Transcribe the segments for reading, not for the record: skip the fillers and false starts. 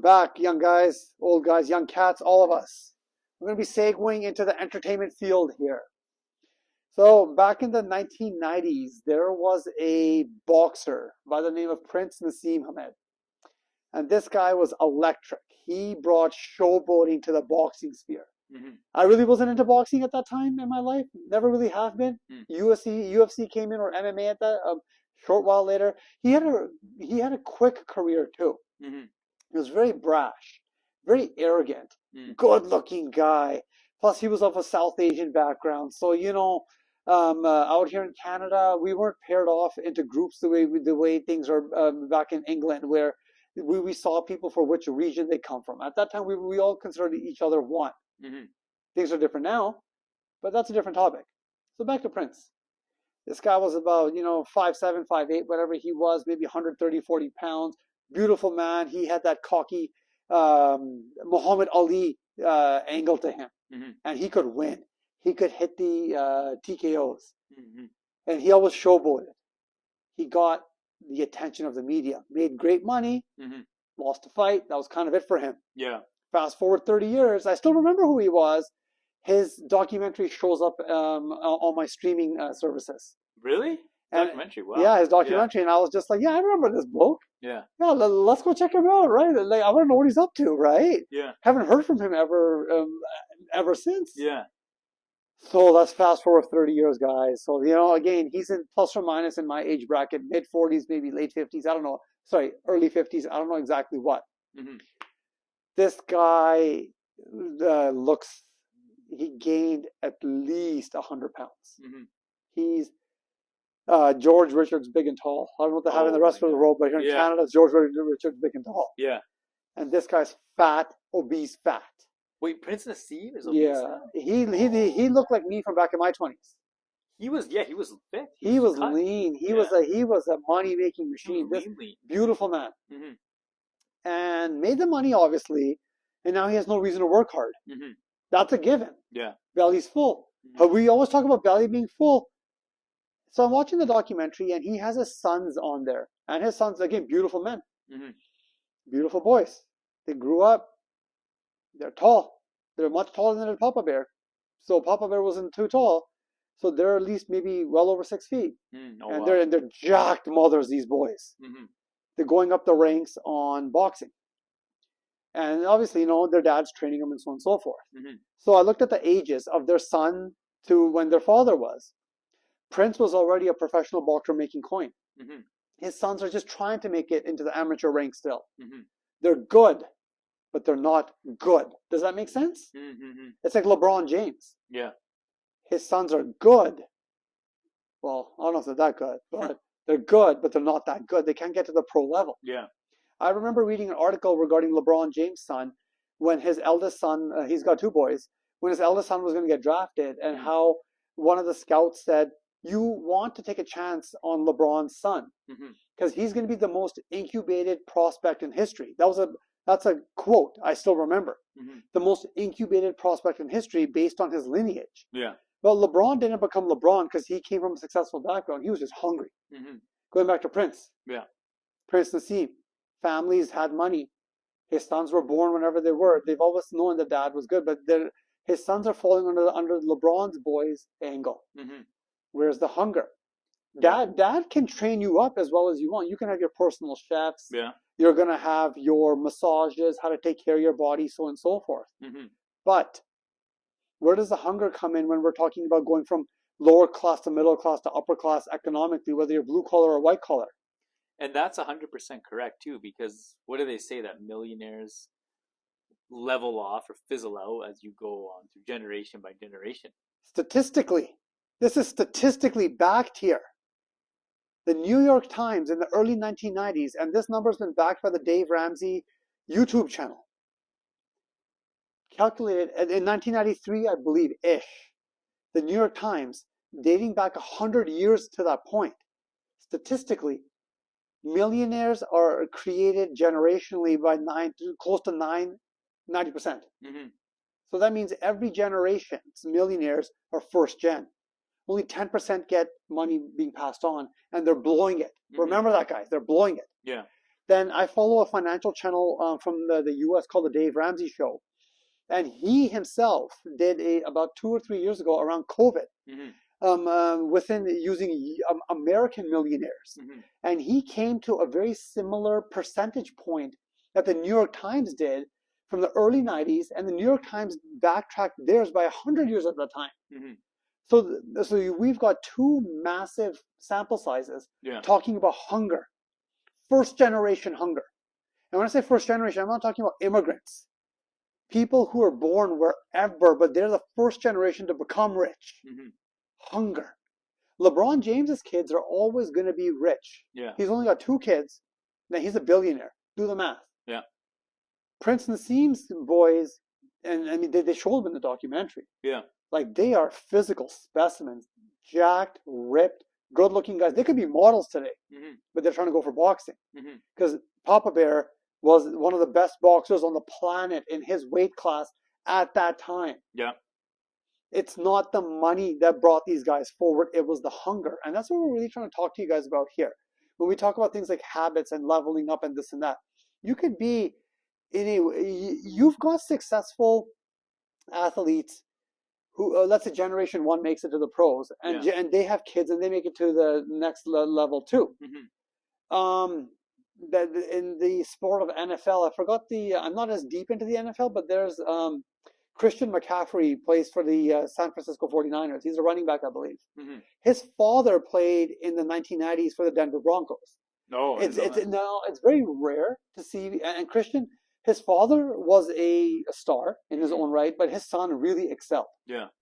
back, young guys, old guys, young cats, all of us. We're going to be segueing into the entertainment field here. So back in the 1990s, there was a boxer by the name of Prince Naseem Hamed. And this guy was electric. He brought showboating to the boxing sphere. I really wasn't into boxing at that time in my life. Never really have been. UFC came in, or MMA at that short while later. He had a quick career too. He was very brash, very arrogant, good-looking guy. Plus, he was of a South Asian background. So, out here in Canada, we weren't paired off into groups the way things are back in England, where we saw people for which region they come from. At that time, we all considered each other one. Things are different now, but that's a different topic. So back to Prince. This guy was about, 5'7", 5'8", whatever he was, maybe 130, 40 pounds. Beautiful man. He had that cocky Muhammad Ali angle to him. And he could win. He could hit the TKOs. And he always showboated. He got the attention of the media. Made great money. Lost a fight. That was kind of it for him. Yeah. Fast forward 30 years. I still remember who he was. His documentary shows up on my streaming services. Really? Documentary, wow. Yeah, his documentary. Yeah. And I was just like, yeah, I remember this bloke. Yeah. Yeah, let's go check him out, right? Like, I want to know what he's up to, right? Yeah. Haven't heard from him ever since. Yeah. So let's fast forward 30 years, guys. So, again, he's in plus or minus in my age bracket, mid-40s, maybe late 50s. I don't know. Sorry, early 50s. I don't know exactly what. This guy he gained at least 100 pounds. He's George Richards, big and tall. I don't know what they have in the rest of the world, but here in Canada, it's George Richards, big and tall. Yeah. And this guy's fat, obese fat. Wait, Prince Naseem is obese now? He looked like me from back in my 20s. He was fit. He was lean. He was a money-making machine. This beautiful man. And made the money, obviously, and now he has no reason to work hard. That's a given. Yeah. Belly's full. But we always talk about belly being full. So I'm watching the documentary, and he has his sons on there. And his sons, again, beautiful men. Beautiful boys. They grew up. They're tall. They're much taller than a Papa Bear. So Papa Bear wasn't too tall. So they're at least maybe well over 6 feet. They're jacked mothers, these boys. They're going up the ranks on boxing. And obviously, their dad's training them and so on and so forth. So I looked at the ages of their son to when their father was. Prince was already a professional boxer making coin. His sons are just trying to make it into the amateur rank still. They're good, but they're not good. Does that make sense? It's like LeBron James. Yeah. His sons are good. Well, I don't know if they're that good, but they're good, but they're not that good. They can't get to the pro level. Yeah. I remember reading an article regarding LeBron James' son when his eldest son, he's got 2 boys, when his eldest son was going to get drafted, and how one of the scouts said, you want to take a chance on LeBron's son because he's going to be the most incubated prospect in history. That's a quote I still remember. The most incubated prospect in history based on his lineage. Yeah. Well, LeBron didn't become LeBron because he came from a successful background. He was just hungry. Going back to Prince. Yeah. Prince Naseem. Families had money. His sons were born whenever they were. They've always known that dad was good, but his sons are falling under LeBron's boys angle. Where's the hunger? Dad can train you up as well as you want. You can have your personal chefs. Yeah. You're going to have your massages, how to take care of your body, so on and so forth. But where does the hunger come in when we're talking about going from lower class to middle class to upper class economically, whether you're blue collar or white collar? And that's 100% correct too, because what do they say that millionaires level off or fizzle out as you go on through generation by generation? Statistically, this is statistically backed here. The New York Times in the early 1990s, and this number's been backed by the Dave Ramsey YouTube channel, calculated in 1993, I believe, the New York Times, dating back 100 years to that point, statistically, millionaires are created generationally by close to 90%. So that means every generation's millionaires are first gen. Only 10% get money being passed on, and they're blowing it. Remember that, guys. They're blowing it. Yeah. then I follow a financial channel from the US called the Dave Ramsey Show. And he himself did about 2 or 3 years ago around COVID, within using American millionaires. And he came to a very similar percentage point that the New York Times did from the early 90s, and the New York Times backtracked theirs by 100 years at that time. So we've got two massive sample sizes talking about hunger, first generation hunger. And when I say first generation, I'm not talking about immigrants, people who are born wherever, but they're the first generation to become rich. Hunger. LeBron James's kids are always going to be rich. He's only got 2 kids. Now he's a billionaire. Do the math. Prince Naseem's boys, and I mean they showed them in the documentary. Like, they are physical specimens, jacked, ripped, good-looking guys. They could be models today, but they're trying to go for boxing because Papa Bear was one of the best boxers on the planet in his weight class at that time. It's not the money that brought these guys forward. It was the hunger. And that's what we're really trying to talk to you guys about here. When we talk about things like habits and leveling up and this and that, you could be you've got successful athletes who, let's say generation 1 makes it to the pros, and they have kids and they make it to the next level too. That in the sport of NFL, I forgot I'm not as deep into the NFL, but there's Christian McCaffrey plays for the San Francisco 49ers. He's a running back, I believe. His father played in the 1990s for the Denver Broncos. It's very rare to see. And Christian, his father was a star in his own right, but his son really excelled.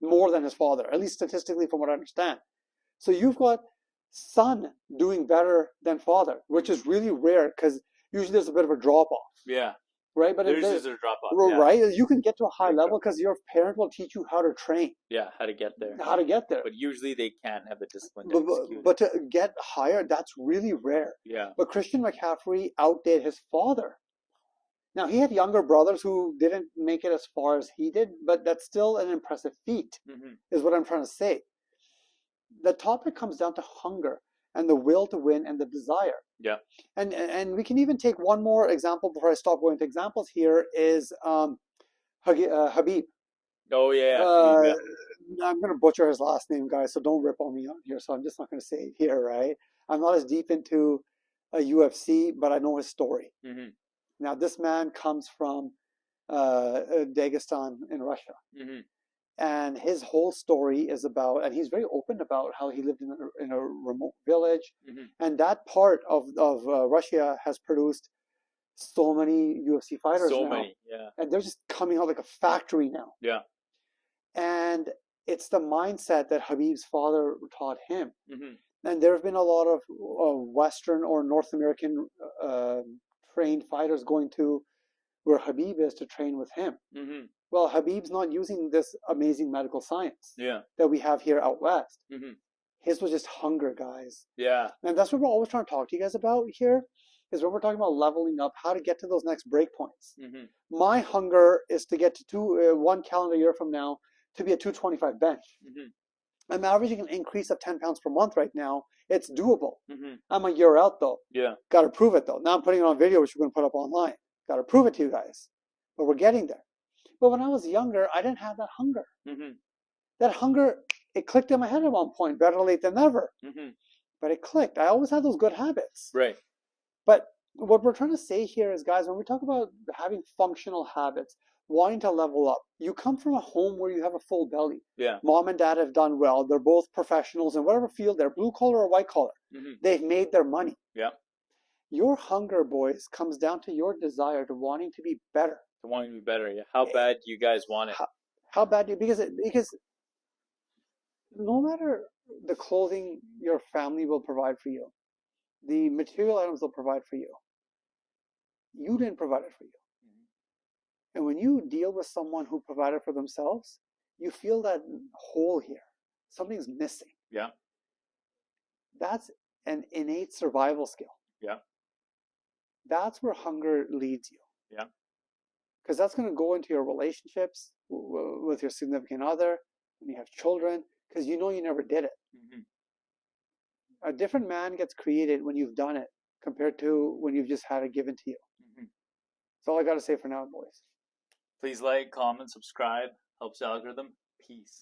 More than his father, at least statistically, from what I understand. So you've got son doing better than father, which is really rare because usually there's a bit of a drop off. Right, but there's a drop off. Right, you can get to a high level because your parent will teach you how to train. How to get there. But usually they can't have the discipline to execute. But to get higher, that's really rare. But Christian McCaffrey outdid his father. Now, he had younger brothers who didn't make it as far as he did, but that's still an impressive feat, is what I'm trying to say. The topic comes down to hunger and the will to win and the desire. And we can even take one more example before I stop going to examples here is Habib. I'm going to butcher his last name, guys, so don't rip on me on here. So I'm just not going to say it here, right? I'm not as deep into UFC, but I know his story. Now, this man comes from Dagestan in Russia. And his whole story is about, and he's very open about how he lived in a remote village. And that part of Russia has produced so many UFC fighters now. And they're just coming out like a factory now. And it's the mindset that Habib's father taught him. And there have been a lot of Western or North American trained fighters going to where Habib is to train with him. Well, Habib's not using this amazing medical science that we have here out west. His was just hunger, guys. And that's what we're always trying to talk to you guys about here, is when we're talking about leveling up, how to get to those next break points. My hunger is to get to 1 calendar year from now to be a 225 bench. I'm averaging an increase of 10 pounds per month right now. It's doable. I'm a year out, though. Got to prove it, though. Now I'm putting it on video, which we're going to put up online. Got to prove it to you guys. But we're getting there. But when I was younger, I didn't have that hunger. That hunger, it clicked in my head at one point. Better late than never. But it clicked. I always had those good habits. But what we're trying to say here is, guys, when we talk about having functional habits, wanting to level up, you come from a home where you have a full belly. Mom and dad have done well. They're both professionals in whatever field they're, blue collar or white collar. They've made their money. Your hunger, boys, comes down to your desire to wanting to be better. How bad do you guys want it? How bad do you, because no matter the clothing your family will provide for you, the material items they'll provide for you, you didn't provide it for you. And when you deal with someone who provided for themselves, you feel that hole here. Something's missing. That's an innate survival skill. That's where hunger leads you. Because that's going to go into your relationships with your significant other, when you have children, because you know you never did it. A different man gets created when you've done it. compared to when you've just had it given to you. That's all I got to say for now, boys. Please like, comment, subscribe. Helps the algorithm. Peace.